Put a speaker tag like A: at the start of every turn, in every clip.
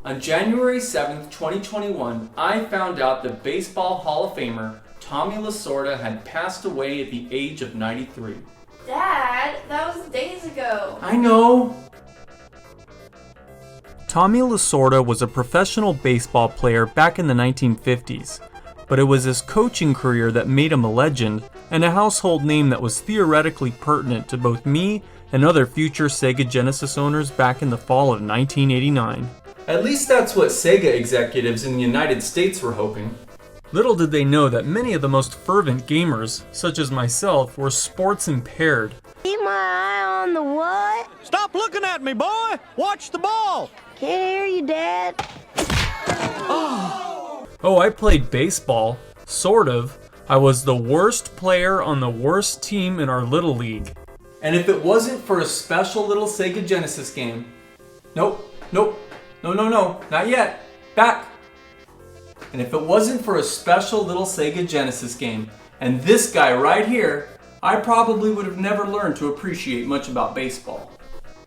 A: On January 7th, 2021, I found out that Baseball Hall of Famer Tommy Lasorda had passed away at the age of 93.
B: Dad, that was days ago.
A: I know! Tommy Lasorda was a professional baseball player back in the 1950s, but it was his coaching career that made him a legend and a household name that was theoretically pertinent to both me and other future SEGA Genesis owners back in the fall of 1989. At least that's what SEGA executives in the United States were hoping. Little did they know that many of the most fervent gamers, such as myself, were sports impaired.
C: Keep my eye on the what?
D: Stop looking at me, boy! Watch the ball!
C: Can't hear you, Dad.
A: Oh, I played baseball. Sort of. I was the worst player on the worst team in our little league. And if it wasn't for a special little SEGA Genesis game... No, not yet. Back. And if it wasn't for a special little SEGA Genesis game, and this guy right here, I probably would have never learned to appreciate much about baseball.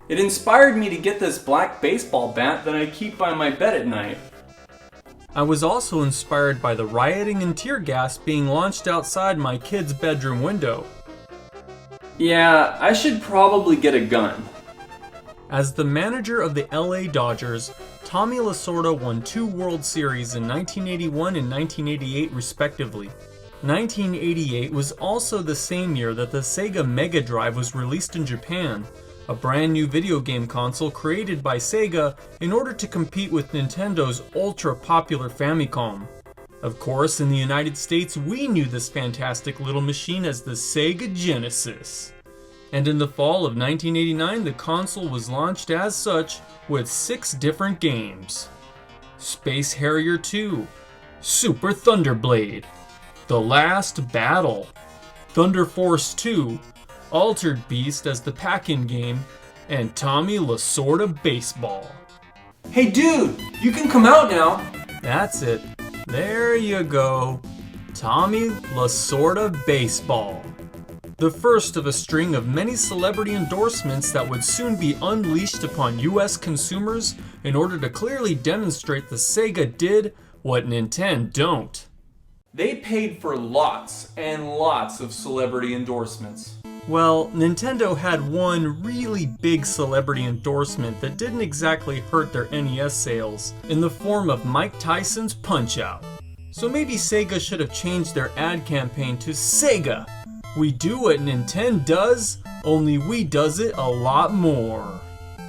A: It inspired me to get this black baseball bat that I keep by my bed at night. I was also inspired by the rioting and tear gas being launched outside my kid's bedroom window. Yeah, I should probably get a gun. As the manager of the LA Dodgers, Tommy Lasorda won 2 World Series in 1981 and 1988 respectively. 1988 was also the same year that the Sega Mega Drive was released in Japan, a brand new video game console created by Sega in order to compete with Nintendo's ultra-popular Famicom. Of course, in the United States, we knew this fantastic little machine as the SEGA Genesis. And in the fall of 1989, the console was launched as such with 6 different games. Space Harrier 2, Super Thunderblade, The Last Battle, Thunder Force 2, Altered Beast as the pack-in game, and Tommy Lasorda Baseball. Hey dude, you can come out now! That's it. There you go. Tommy Lasorda Baseball. The first of a string of many celebrity endorsements that would soon be unleashed upon US consumers in order to clearly demonstrate that Sega did what Nintendo don't. They paid for lots and lots of celebrity endorsements. Well, Nintendo had one really big celebrity endorsement that didn't exactly hurt their NES sales, in the form of Mike Tyson's Punch-Out! So maybe Sega should have changed their ad campaign to Sega! We do what Nintendo does, only we does it a lot more.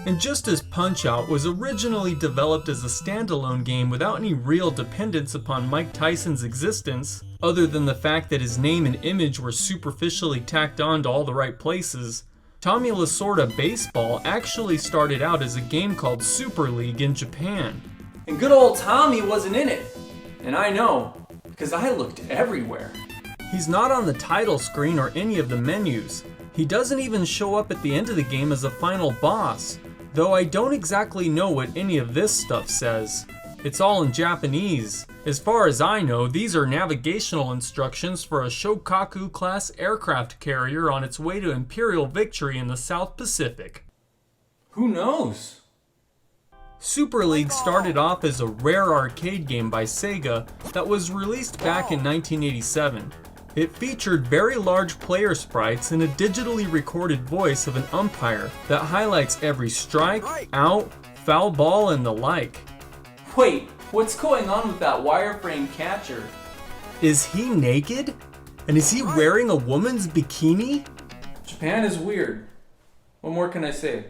A: And just as Punch-Out was originally developed as a standalone game without any real dependence upon Mike Tyson's existence, other than the fact that his name and image were superficially tacked on to all the right places, Tommy Lasorda Baseball actually started out as a game called Super League in Japan. And good old Tommy wasn't in it. And I know, because I looked everywhere. He's not on the title screen or any of the menus. He doesn't even show up at the end of the game as a final boss, though I don't exactly know what any of this stuff says. It's all in Japanese. As far as I know, these are navigational instructions for a Shokaku-class aircraft carrier on its way to Imperial victory in the South Pacific. Who knows? Super League started off as a rare arcade game by Sega that was released back in 1987. It featured very large player sprites and a digitally recorded voice of an umpire that highlights every strike, out, foul ball, and the like. Wait, what's going on with that wireframe catcher? Is he naked? And is he wearing a woman's bikini? Japan is weird. What more can I say?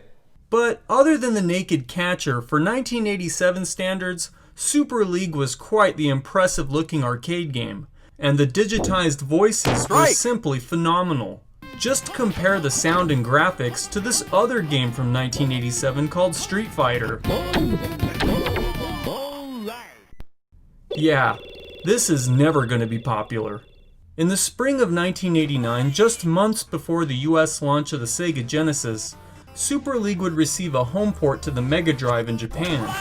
A: But other than the naked catcher, for 1987 standards, Super League was quite the impressive looking arcade game. And the digitized voices were simply phenomenal. Just compare the sound and graphics to this other game from 1987 called Street Fighter. Yeah, this is never going to be popular. In the spring of 1989, just months before the US launch of the Sega Genesis, Super League would receive a home port to the Mega Drive in Japan.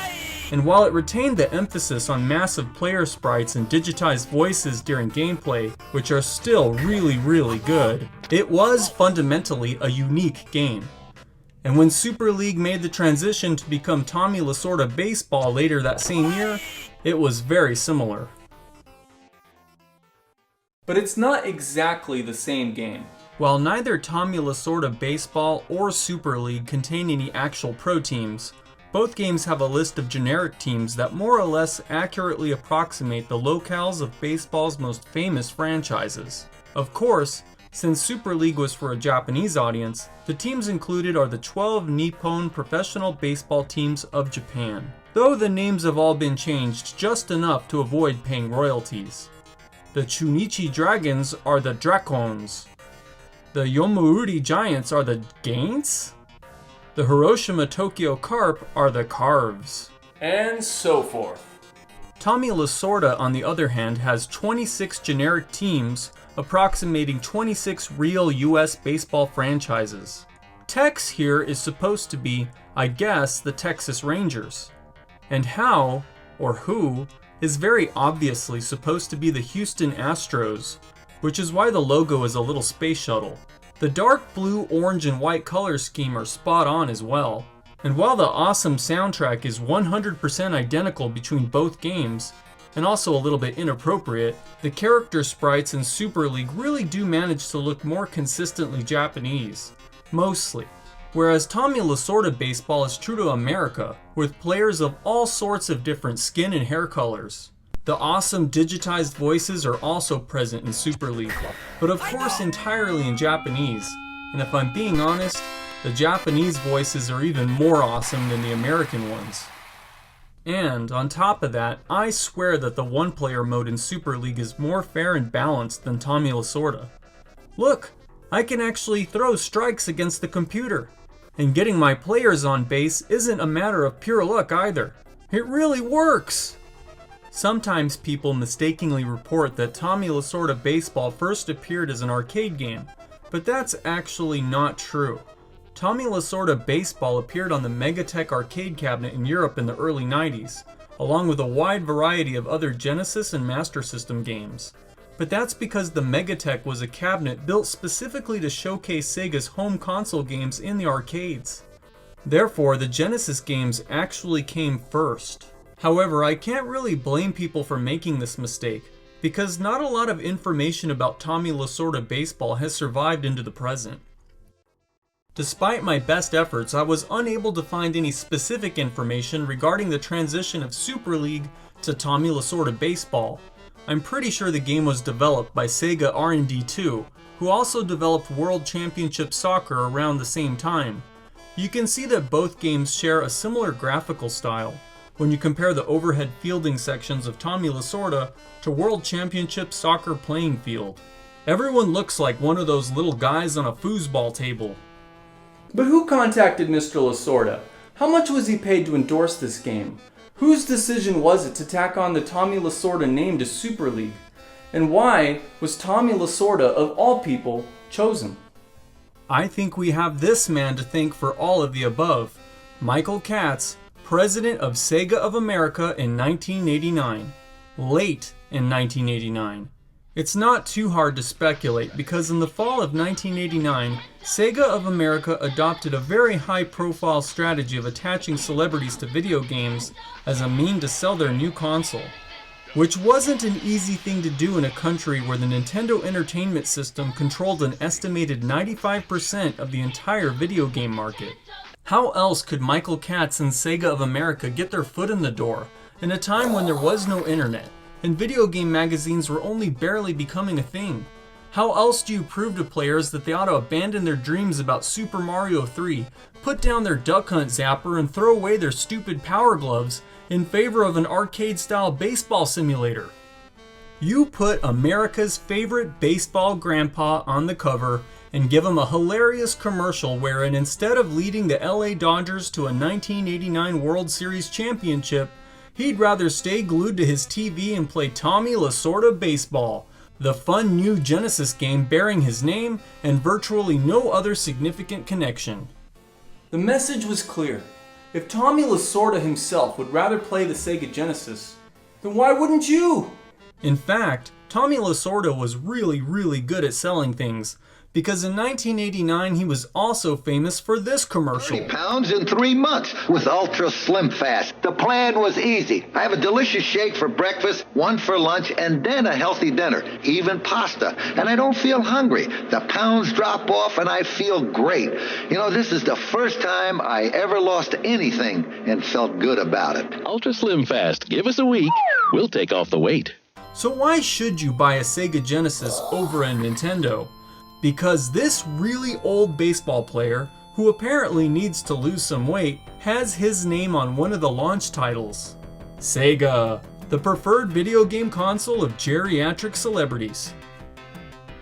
A: And while it retained the emphasis on massive player sprites and digitized voices during gameplay, which are still really good, it was fundamentally a unique game. And when Super League made the transition to become Tommy Lasorda Baseball later that same year, it was very similar. But it's not exactly the same game. While neither Tommy Lasorda Baseball or Super League contain any actual pro teams, both games have a list of generic teams that more or less accurately approximate the locales of baseball's most famous franchises. Of course, since Super League was for a Japanese audience, the teams included are the 12 Nippon professional baseball teams of Japan, though the names have all been changed just enough to avoid paying royalties. The Chunichi Dragons are the Dracons. The Yomiuri Giants are the Gaints. The Hiroshima Tokyo Carp are the Carves. And so forth. Tommy Lasorda, on the other hand, has 26 generic teams approximating 26 real US baseball franchises. Tex here is supposed to be, I guess, the Texas Rangers. And how, or who, is very obviously supposed to be the Houston Astros, which is why the logo is a little space shuttle. The dark blue, orange, and white color scheme are spot on as well. And while the awesome soundtrack is 100% identical between both games, and also a little bit inappropriate, the character sprites in Super League really do manage to look more consistently Japanese. Mostly. Whereas Tommy Lasorda Baseball is true to America, with players of all sorts of different skin and hair colors. The awesome digitized voices are also present in Super League, but of course entirely in Japanese, and if I'm being honest, the Japanese voices are even more awesome than the American ones. And, on top of that, I swear that the one-player mode in Super League is more fair and balanced than Tommy Lasorda. Look, I can actually throw strikes against the computer. And getting my players on base isn't a matter of pure luck either. It really works! Sometimes people mistakenly report that Tommy Lasorda Baseball first appeared as an arcade game, but that's actually not true. Tommy Lasorda Baseball appeared on the Megatech arcade cabinet in Europe in the early 90s, along with a wide variety of other Genesis and Master System games. But that's because the Megatech was a cabinet built specifically to showcase Sega's home console games in the arcades. Therefore, the Genesis games actually came first. However, I can't really blame people for making this mistake, because not a lot of information about Tommy Lasorda Baseball has survived into the present. Despite my best efforts, I was unable to find any specific information regarding the transition of Super League to Tommy Lasorda Baseball. I'm pretty sure the game was developed by Sega R&D 2, who also developed World Championship Soccer around the same time. You can see that both games share a similar graphical style when you compare the overhead fielding sections of Tommy Lasorda to World Championship Soccer playing field. Everyone looks like one of those little guys on a foosball table. But who contacted Mr. Lasorda? How much was he paid to endorse this game? Whose decision was it to tack on the Tommy Lasorda name to Super League? And why was Tommy Lasorda, of all people, chosen? I think we have this man to thank for all of the above. Michael Katz, president of Sega of America in 1989. Late in 1989. It's not too hard to speculate because in the fall of 1989, Sega of America adopted a very high-profile strategy of attaching celebrities to video games as a mean to sell their new console, which wasn't an easy thing to do in a country where the Nintendo Entertainment System controlled an estimated 95% of the entire video game market. How else could Michael Katz and Sega of America get their foot in the door in a time when there was no internet and video game magazines were only barely becoming a thing? How else do you prove to players that they ought to abandon their dreams about Super Mario 3, put down their Duck Hunt zapper, and throw away their stupid Power Gloves in favor of an arcade-style baseball simulator? You put America's favorite baseball grandpa on the cover and give him a hilarious commercial wherein instead of leading the LA Dodgers to a 1989 World Series championship, he'd rather stay glued to his TV and play Tommy Lasorda Baseball, the fun new Genesis game bearing his name and virtually no other significant connection. The message was clear. If Tommy Lasorda himself would rather play the SEGA Genesis, then why wouldn't you? In fact, Tommy Lasorda was really good at selling things, because in 1989 he was also famous for this commercial.
E: 30 pounds in 3 months with Ultra Slim Fast. The plan was easy. I have a delicious shake for breakfast, one for lunch, and then a healthy dinner, even pasta. And I don't feel hungry. The pounds drop off and I feel great. You know, this is the first time I ever lost anything and felt good about it.
F: Ultra Slim Fast. Give us a week. We'll take off the weight.
A: So why should you buy a SEGA Genesis over a Nintendo? Because this really old baseball player, who apparently needs to lose some weight, has his name on one of the launch titles. SEGA, the preferred video game console of geriatric celebrities.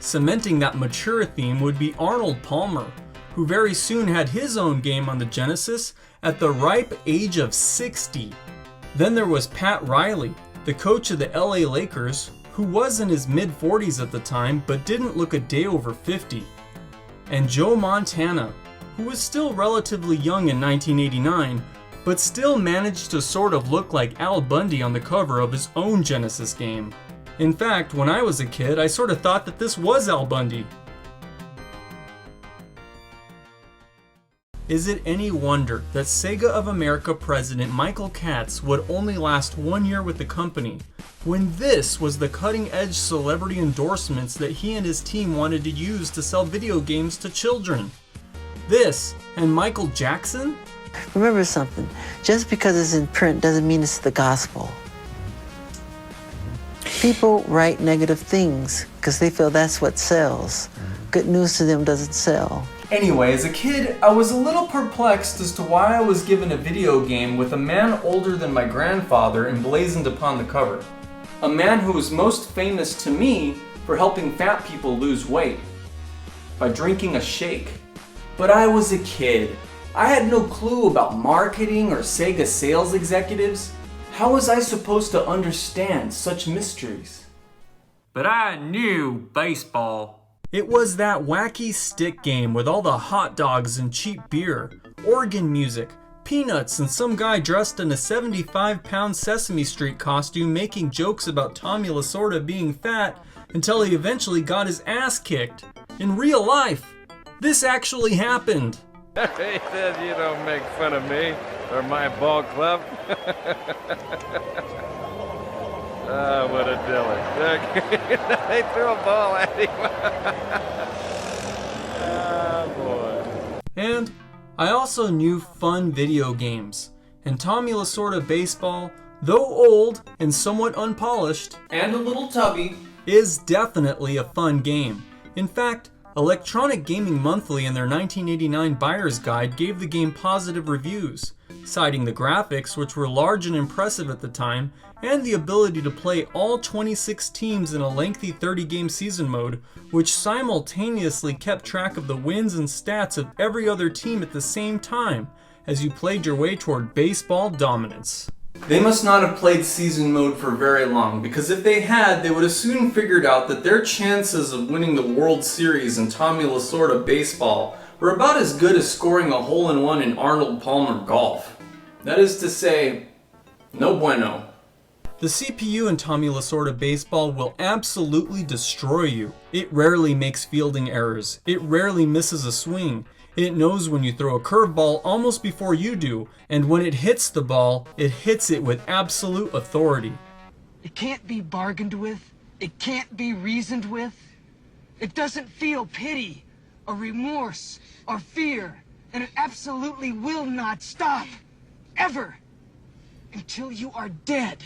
A: Cementing that mature theme would be Arnold Palmer, who very soon had his own game on the Genesis at the ripe age of 60. Then there was Pat Riley, the coach of the LA Lakers, who was in his mid-40s at the time but didn't look a day over 50. And Joe Montana, who was still relatively young in 1989, but still managed to sort of look like Al Bundy on the cover of his own Genesis game. In fact, when I was a kid, I sort of thought that this was Al Bundy. Is it any wonder that Sega of America president Michael Katz would only last 1 year with the company, when this was the cutting-edge celebrity endorsements that he and his team wanted to use to sell video games to children? This, and Michael Jackson?
G: Remember something, just because it's in print doesn't mean it's the gospel. People write negative things because they feel that's what sells. Good news to them doesn't sell.
A: Anyway, as a kid, I was a little perplexed as to why I was given a video game with a man older than my grandfather emblazoned upon the cover. A man who was most famous to me for helping fat people lose weight by drinking a shake. But I was a kid. I had no clue about marketing or Sega sales executives. How was I supposed to understand such mysteries? But I knew baseball. It was that wacky stick game with all the hot dogs and cheap beer, organ music, peanuts, and some guy dressed in a 75-pound Sesame Street costume making jokes about Tommy Lasorda being fat until he eventually got his ass kicked. In real life, this actually happened.
H: He said you don't make fun of me or my ball club. Ah, what a dilly. They threw a ball at him. Ah, boy.
A: And I also knew fun video games. And Tommy Lasorda Baseball, though old and somewhat unpolished, and a little tubby, is definitely a fun game. In fact, Electronic Gaming Monthly in their 1989 Buyer's Guide gave the game positive reviews, citing the graphics, which were large and impressive at the time, and the ability to play all 26 teams in a lengthy 30-game season mode, which simultaneously kept track of the wins and stats of every other team at the same time, as you played your way toward baseball dominance. They must not have played season mode for very long, because if they had, they would have soon figured out that their chances of winning the World Series in Tommy Lasorda Baseball were about as good as scoring a hole-in-one in Arnold Palmer Golf. That is to say, no bueno. The CPU in Tommy Lasorda Baseball will absolutely destroy you. It rarely makes fielding errors. It rarely misses a swing. It knows when you throw a curveball almost before you do, and when it hits the ball, it hits it with absolute authority.
I: It can't be bargained with. It can't be reasoned with. It doesn't feel pity or remorse or fear, and it absolutely will not stop, ever, until you are dead.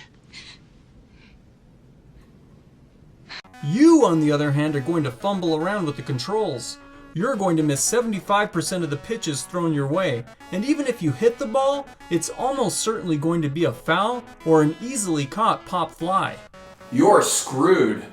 A: You, on the other hand, are going to fumble around with the controls. You're going to miss 75% of the pitches thrown your way, and even if you hit the ball, it's almost certainly going to be a foul or an easily caught pop fly. You're screwed.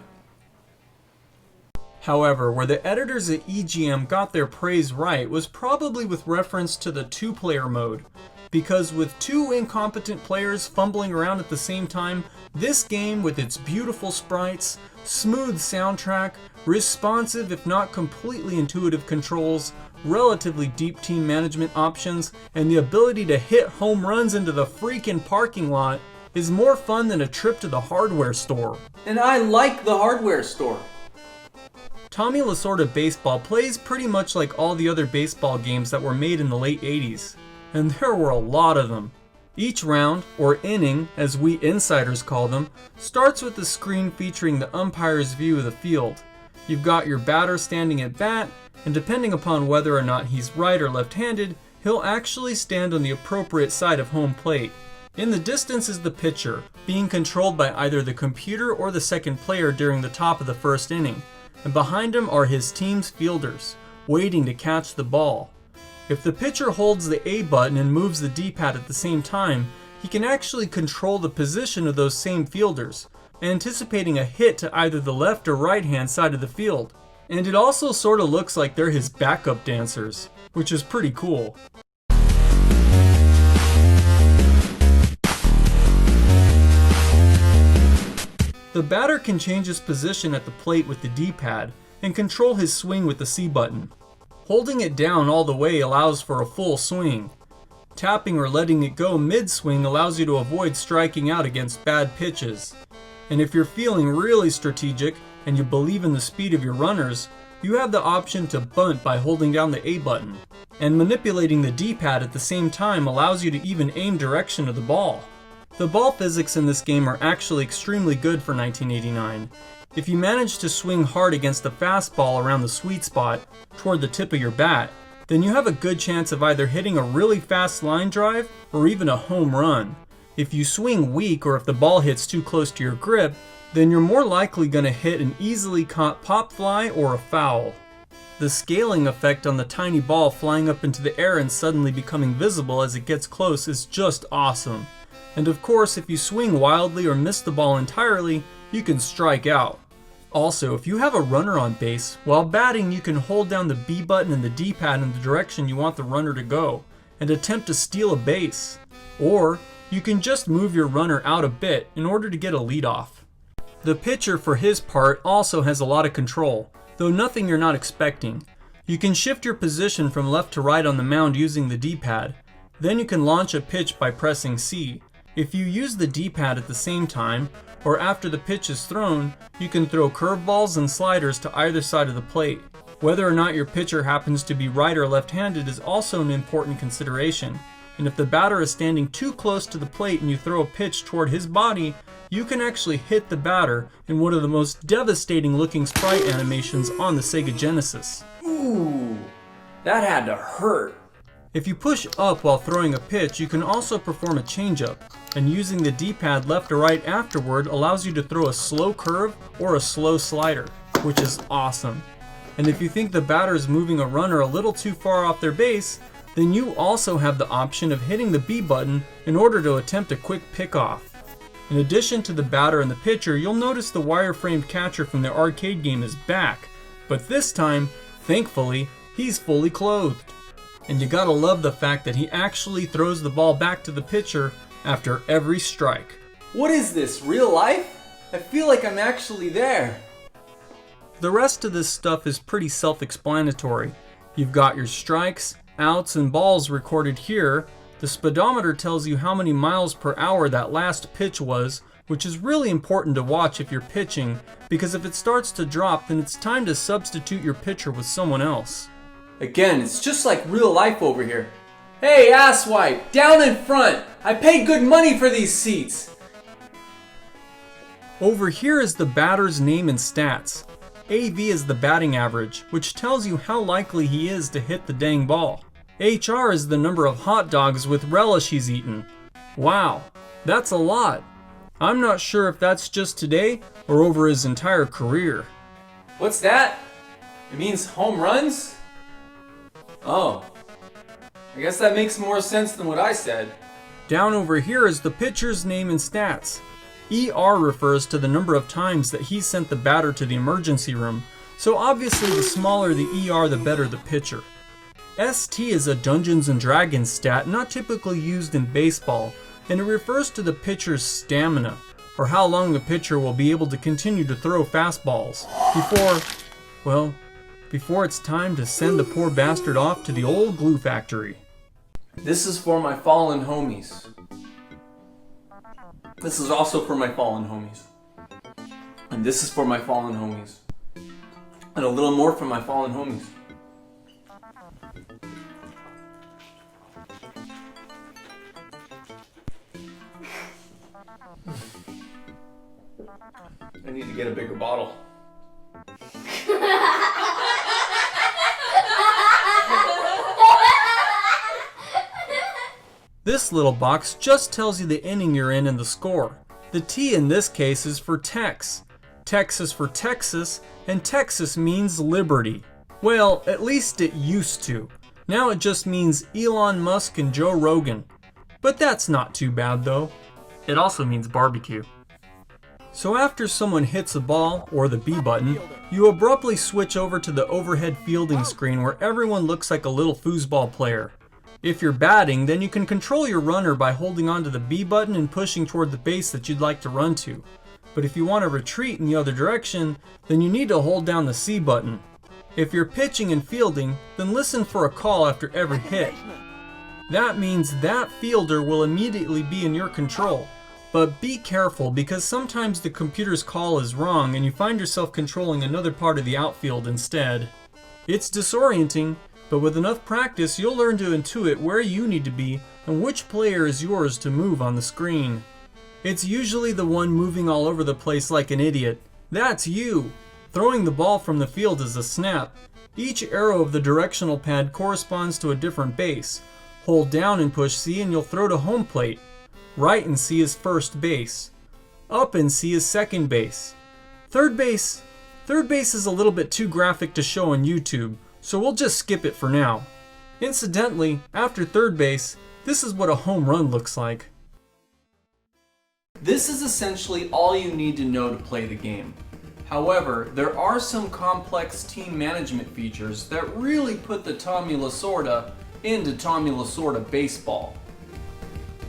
A: However, where the editors at EGM got their praise right was probably with reference to the two-player mode. Because with two incompetent players fumbling around at the same time, this game with its beautiful sprites, smooth soundtrack, responsive if not completely intuitive controls, relatively deep team management options, and the ability to hit home runs into the freaking parking lot is more fun than a trip to the hardware store. And I like the hardware store. Tommy Lasorda Baseball plays pretty much like all the other baseball games that were made in the late 80s, and there were a lot of them. Each round, or inning as we insiders call them, starts with a screen featuring the umpire's view of the field. You've got your batter standing at bat, and depending upon whether or not he's right or left-handed, he'll actually stand on the appropriate side of home plate. In the distance is the pitcher, being controlled by either the computer or the second player during the top of the first inning, and behind him are his team's fielders, waiting to catch the ball. If the pitcher holds the A button and moves the D-pad at the same time, he can actually control the position of those same fielders, anticipating a hit to either the left or right hand side of the field. And it also sort of looks like they're his backup dancers, which is pretty cool. The batter can change his position at the plate with the D-pad and control his swing with the C button. Holding it down all the way allows for a full swing. Tapping or letting it go mid-swing allows you to avoid striking out against bad pitches. And if you're feeling really strategic and you believe in the speed of your runners, you have the option to bunt by holding down the A button. And manipulating the D-pad at the same time allows you to even aim direction of the ball. The ball physics in this game are actually extremely good for 1989. If you manage to swing hard against a fastball around the sweet spot toward the tip of your bat, then you have a good chance of either hitting a really fast line drive or even a home run. If you swing weak or if the ball hits too close to your grip, then you're more likely going to hit an easily caught pop fly or a foul. The scaling effect on the tiny ball flying up into the air and suddenly becoming visible as it gets close is just awesome. And of course, if you swing wildly or miss the ball entirely, you can strike out. Also, if you have a runner on base, while batting you can hold down the B button and the D-pad in the direction you want the runner to go, and attempt to steal a base. Or, you can just move your runner out a bit in order to get a lead off. The pitcher, for his part, also has a lot of control, though nothing you're not expecting. You can shift your position from left to right on the mound using the D-pad. Then you can launch a pitch by pressing C. If you use the D-pad at the same time, or after the pitch is thrown, you can throw curveballs and sliders to either side of the plate. Whether or not your pitcher happens to be right or left-handed is also an important consideration, and if the batter is standing too close to the plate and you throw a pitch toward his body, you can actually hit the batter in one of the most devastating looking sprite animations on the SEGA Genesis.
J: Ooh, that had to hurt.
A: If you push up while throwing a pitch, you can also perform a changeup, and using the D-pad left or right afterward allows you to throw a slow curve or a slow slider, which is awesome. And if you think the batter is moving a runner a little too far off their base, then you also have the option of hitting the B button in order to attempt a quick pickoff. In addition to the batter and the pitcher, you'll notice the wireframed catcher from the arcade game is back, but this time, thankfully, he's fully clothed. And you gotta love the fact that he actually throws the ball back to the pitcher after every strike.
J: What is this, real life? I feel like I'm actually there.
A: The rest of this stuff is pretty self-explanatory. You've got your strikes, outs, and balls recorded here. The speedometer tells you how many miles per hour that last pitch was, which is really important to watch if you're pitching, because if it starts to drop, then it's time to substitute your pitcher with someone else.
J: Again, it's just like real life over here. Hey, asswipe, down in front. I paid good money for these seats.
A: Over here is the batter's name and stats. AV is the batting average, which tells you how likely he is to hit the dang ball. HR is the number of hot dogs with relish he's eaten. Wow, that's a lot. I'm not sure if that's just today or over his entire career.
J: What's that? It means home runs? Oh, I guess that makes more sense than what I said.
A: Down over here is the pitcher's name and stats. ER refers to the number of times that he sent the batter to the emergency room, so obviously the smaller the ER, the better the pitcher. ST is a Dungeons & Dragons stat not typically used in baseball, and it refers to the pitcher's stamina, or how long the pitcher will be able to continue to throw fastballs before it's time to send the poor bastard off to the old glue factory.
J: This is for my fallen homies. This is also for my fallen homies. And this is for my fallen homies. And a little more from my fallen homies. I need to get a bigger bottle.
A: This little box just tells you the inning you're in and the score. The T in this case is for Tex. Tex is for Texas, and Texas means liberty. Well, at least it used to. Now it just means Elon Musk and Joe Rogan. But that's not too bad though. It also means barbecue. So after someone hits a ball, or the B button, you abruptly switch over to the overhead fielding screen where everyone looks like a little foosball player. If you're batting, then you can control your runner by holding onto the B button and pushing toward the base that you'd like to run to. But if you want to retreat in the other direction, then you need to hold down the C button. If you're pitching and fielding, then listen for a call after every hit. That means that fielder will immediately be in your control. But be careful, because sometimes the computer's call is wrong and you find yourself controlling another part of the outfield instead. It's disorienting, but with enough practice you'll learn to intuit where you need to be and which player is yours to move on the screen. It's usually the one moving all over the place like an idiot. That's you! Throwing the ball from the field is a snap. Each arrow of the directional pad corresponds to a different base. Hold down and push C and you'll throw to home plate. Right and C is first base. Up and C is second base. Third base is a little bit too graphic to show on YouTube, so we'll just skip it for now. Incidentally, after third base, this is what a home run looks like. This is essentially all you need to know to play the game. However, there are some complex team management features that really put the Tommy Lasorda into Tommy Lasorda Baseball.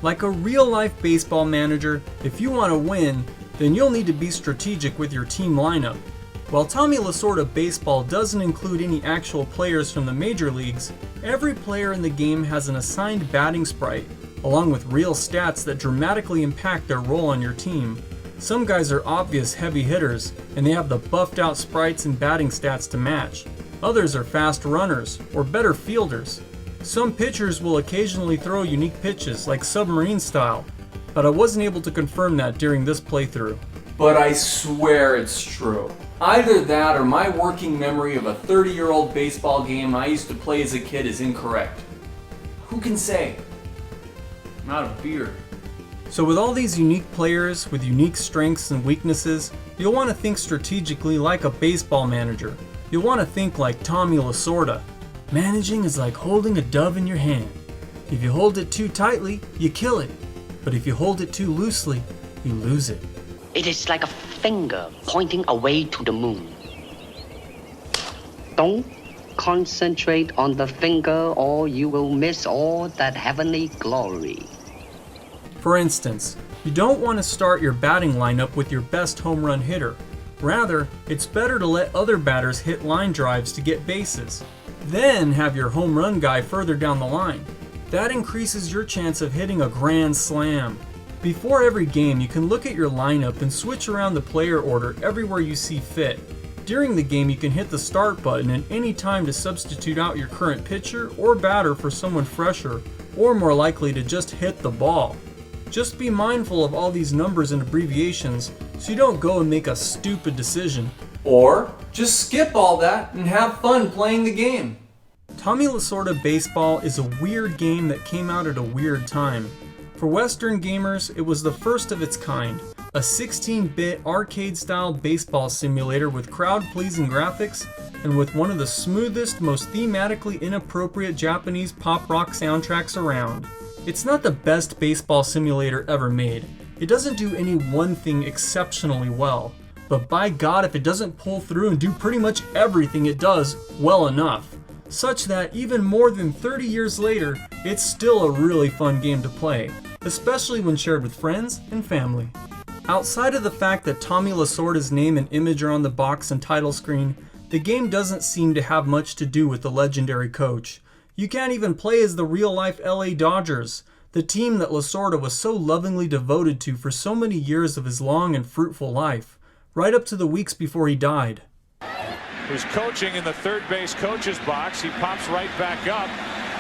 A: Like a real-life baseball manager, if you want to win, then you'll need to be strategic with your team lineup. While Tommy Lasorda Baseball doesn't include any actual players from the major leagues, every player in the game has an assigned batting sprite, along with real stats that dramatically impact their role on your team. Some guys are obvious heavy hitters, and they have the buffed out sprites and batting stats to match. Others are fast runners, or better fielders. Some pitchers will occasionally throw unique pitches, like submarine style, but I wasn't able to confirm that during this playthrough.
J: But I swear it's true. Either that or my working memory of a 30-year-old baseball game I used to play as a kid is incorrect. Who can say? I'm out of beer.
A: So with all these unique players with unique strengths and weaknesses, you'll want to think strategically like a baseball manager. You'll want to think like Tommy Lasorda. Managing is like holding a dove in your hand. If you hold it too tightly, you kill it. But if you hold it too loosely, you lose it.
K: It is like a finger pointing away to the moon. Don't concentrate on the finger or you will miss all that heavenly glory.
A: For instance, you don't want to start your batting lineup with your best home run hitter. Rather, it's better to let other batters hit line drives to get bases. Then have your home run guy further down the line. That increases your chance of hitting a grand slam. Before every game, you can look at your lineup and switch around the player order everywhere you see fit. During the game, you can hit the start button at any time to substitute out your current pitcher or batter for someone fresher, or more likely to just hit the ball. Just be mindful of all these numbers and abbreviations so you don't go and make a stupid decision.
J: Or just skip all that and have fun playing the game.
A: Tommy Lasorda Baseball is a weird game that came out at a weird time. For Western gamers, it was the first of its kind, a 16-bit arcade-style baseball simulator with crowd-pleasing graphics and with one of the smoothest, most thematically inappropriate Japanese pop rock soundtracks around. It's not the best baseball simulator ever made. It doesn't do any one thing exceptionally well, but by God if it doesn't pull through and do pretty much everything it does well enough, such that even more than 30 years later, it's still a really fun game to play, especially when shared with friends and family. Outside of the fact that Tommy Lasorda's name and image are on the box and title screen, the game doesn't seem to have much to do with the legendary coach. You can't even play as the real-life LA Dodgers, the team that Lasorda was so lovingly devoted to for so many years of his long and fruitful life, right up to the weeks before he died.
D: who's coaching in the third base coach's box. He pops right back up,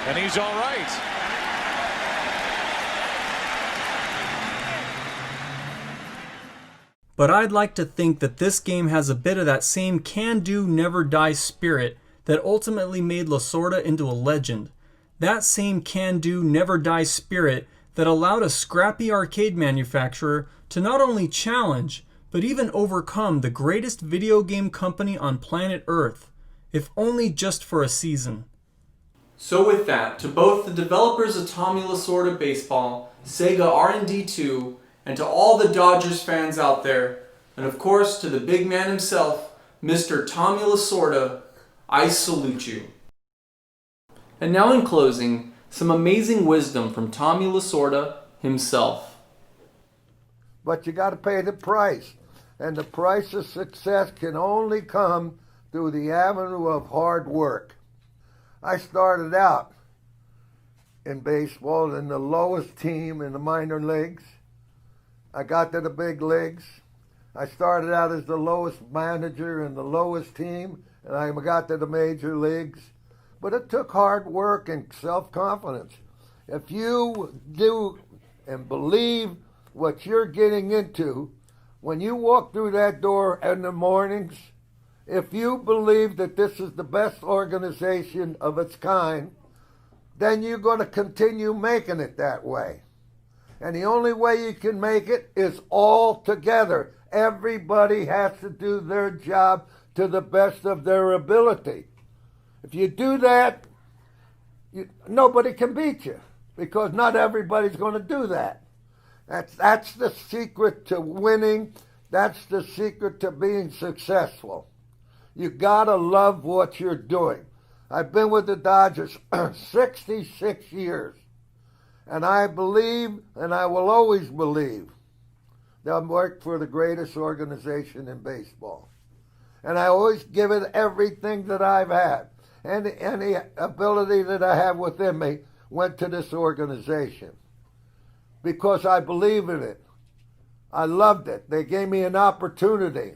D: and he's all right.
A: But I'd like to think that this game has a bit of that same can-do, never-die spirit that ultimately made Lasorda into a legend. That same can-do, never-die spirit that allowed a scrappy arcade manufacturer to not only challenge, but even overcome the greatest video game company on planet Earth, if only just for a season.
J: So with that, to both the developers of Tommy Lasorda Baseball, SEGA R&D 2, and to all the Dodgers fans out there, and of course to the big man himself, Mr. Tommy Lasorda, I salute you. And now in closing, some amazing wisdom from Tommy Lasorda himself.
L: But you got to pay the price. And the price of success can only come through the avenue of hard work. I started out in baseball in the lowest team in the minor leagues. I got to the big leagues. I started out as the lowest manager in the lowest team, and I got to the major leagues. But it took hard work and self-confidence. If you do and believe what you're getting into, when you walk through that door in the mornings, if you believe that this is the best organization of its kind, then you're going to continue making it that way. And the only way you can make it is all together. Everybody has to do their job to the best of their ability. If you do that, nobody can beat you, because not everybody's going to do that. That's the secret to winning. That's the secret to being successful. You got to love what you're doing. I've been with the Dodgers 66 years. And I believe, and I will always believe, that I've worked for the greatest organization in baseball. And I always give it everything that I've had. And any ability that I have within me went to this organization. Because I believe in it. I loved it. They gave me an opportunity.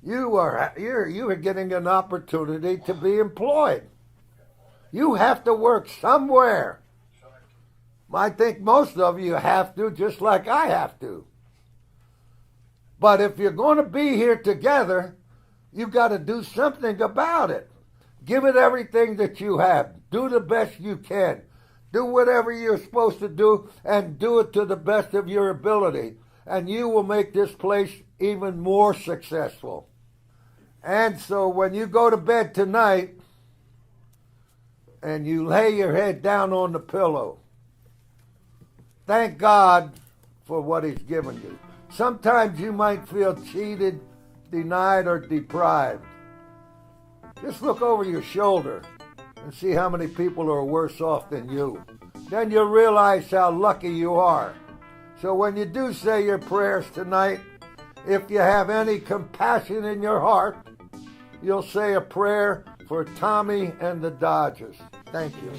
L: You are getting an opportunity to be employed. You have to work somewhere. I think most of you have to, just like I have to. But if you're going to be here together, you've got to do something about it. Give it everything that you have. Do the best you can. Do whatever you're supposed to do, and do it to the best of your ability. And you will make this place even more successful. And so when you go to bed tonight and you lay your head down on the pillow, thank God for what He's given you. Sometimes you might feel cheated, denied, or deprived. Just look over your shoulder and see how many people are worse off than you. Then you'll realize how lucky you are. So when you do say your prayers tonight, if you have any compassion in your heart, you'll say a prayer for Tommy and the Dodgers. Thank you.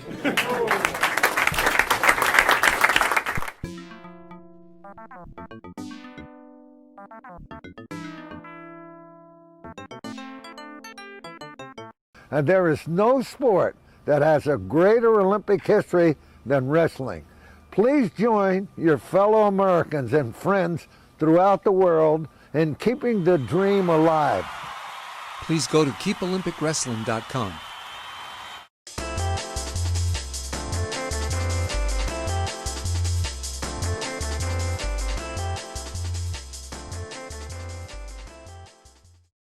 L: And there is no sport that has a greater Olympic history than wrestling. Please join your fellow Americans and friends throughout the world in keeping the dream alive.
M: Please go to keepolympicwrestling.com